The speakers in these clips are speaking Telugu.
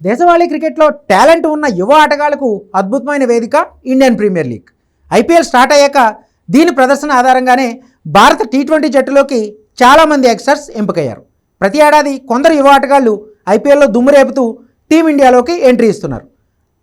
దేశవాళీ క్రికెట్లో టాలెంట్ ఉన్న యువ ఆటగాళ్లకు అద్భుతమైన వేదిక Indian Premier League. IPL start అయ్యాక దీని ప్రదర్శన ఆధారంగానే భారత టీ20 జట్టులోకి చాలామంది యంగ్స్టర్స్ ఎంపికయ్యారు. ప్రతి ఏడాది కొందరు యువ ఆటగాళ్లు ఐపీఎల్లో దుమ్మురేపుతూ టీమిండియాలోకి ఎంట్రీ ఇస్తున్నారు.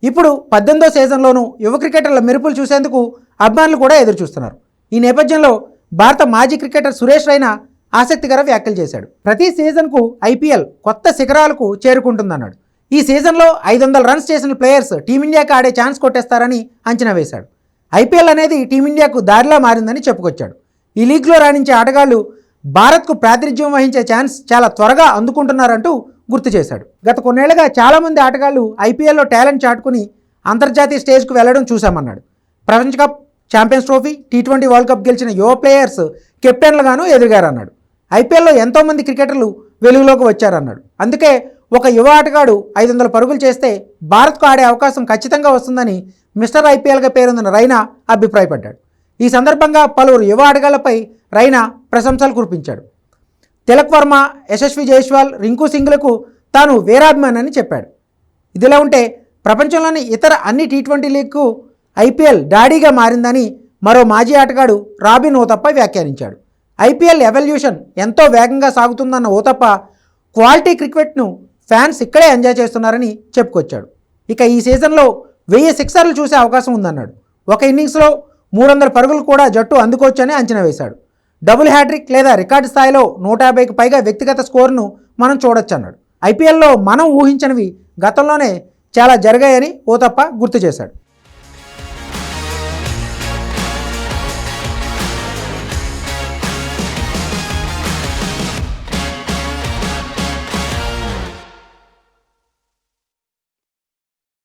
ఇప్పుడు 18వ సీజన్లోనూ యువ క్రికెటర్ల మెరుపులు చూసేందుకు అభిమానులు కూడా ఎదురుచూస్తున్నారు. ఈ నేపథ్యంలో భారత మాజీ క్రికెటర్ సురేష్ రైనా ఆసక్తికర వ్యాఖ్యలు చేశాడు. ప్రతి సీజన్కు ఐపీఎల్ కొత్త శిఖరాలకు చేరుకుంటుందన్నాడు. ఈ సీజన్లో 500 రన్స్ చేసిన ప్లేయర్స్ టీమిండియాకి ఆడే ఛాన్స్ కొట్టేస్తారని అంచనా వేశాడు. ఐపీఎల్ అనేది టీమిండియాకు దారిలా మారిందని చెప్పుకొచ్చాడు. ఈ లీగ్లో రాణించే ఆటగాళ్లు భారత్కు ప్రాతినిధ్యం వహించే ఛాన్స్ చాలా త్వరగా అందుకుంటున్నారంటూ గుర్తు చేశాడు. గత కొన్నేళ్లుగా చాలామంది ఆటగాళ్లు ఐపీఎల్లో టాలెంట్ చాటుకుని అంతర్జాతీయ స్టేజ్కు వెళ్లడం చూశామన్నాడు. ప్రపంచ cup, champions trophy, T20 world cup గెలిచిన యువ ప్లేయర్స్ కెప్టెన్లుగాను ఎదిగారన్నాడు. ఐపీఎల్లో ఎంతోమంది క్రికెటర్లు వెలుగులోకి వచ్చారన్నాడు. అందుకే ఒక యువ ఆటగాడు 500 పరుగులు చేస్తే భారత్కు ఆడే అవకాశం ఖచ్చితంగా వస్తుందని మిస్టర్ ఐపీఎల్గా పేరొందిన రైనా అభిప్రాయపడ్డాడు. ఈ సందర్భంగా పలువురు యువ ఆటగాళ్లపై రైనా ప్రశంసలు కురిపించాడు. తిలక్ వర్మ, యశస్వి జైస్వాల్, రింకు సింగ్లకు తాను వీరాభిమానని చెప్పాడు. ఇదిలా ఉంటే ప్రపంచంలోని ఇతర అన్ని టీ20 లీగ్కు ఐపీఎల్ డాడీగా మారిందని మరో మాజీ ఆటగాడు రాబిన్ ఊతప్ప వ్యాఖ్యానించాడు. ఐపీఎల్ ఎవల్యూషన్ ఎంతో వేగంగా సాగుతుందన్న ఊతప్ప క్వాలిటీ క్రికెట్ను ఫ్యాన్స్ ఇక్కడే ఎంజాయ్ చేస్తున్నారని చెప్పుకొచ్చాడు. ఇక ఈ సీజన్లో 1000 సిక్సర్లు చూసే అవకాశం ఉందన్నాడు. ఒక ఇన్నింగ్స్లో 300 పరుగులు కూడా జట్టు అందుకోవచ్చని అంచనా వేశాడు. డబుల్ హ్యాట్రిక్ లేదా రికార్డు స్థాయిలో 150కి పైగా వ్యక్తిగత స్కోర్ను మనం చూడొచ్చన్నాడు. ఐపీఎల్లో మనం ఊహించనివి గతంలోనే చాలా జరిగాయని ఊతప్ప గుర్తు చేశాడు.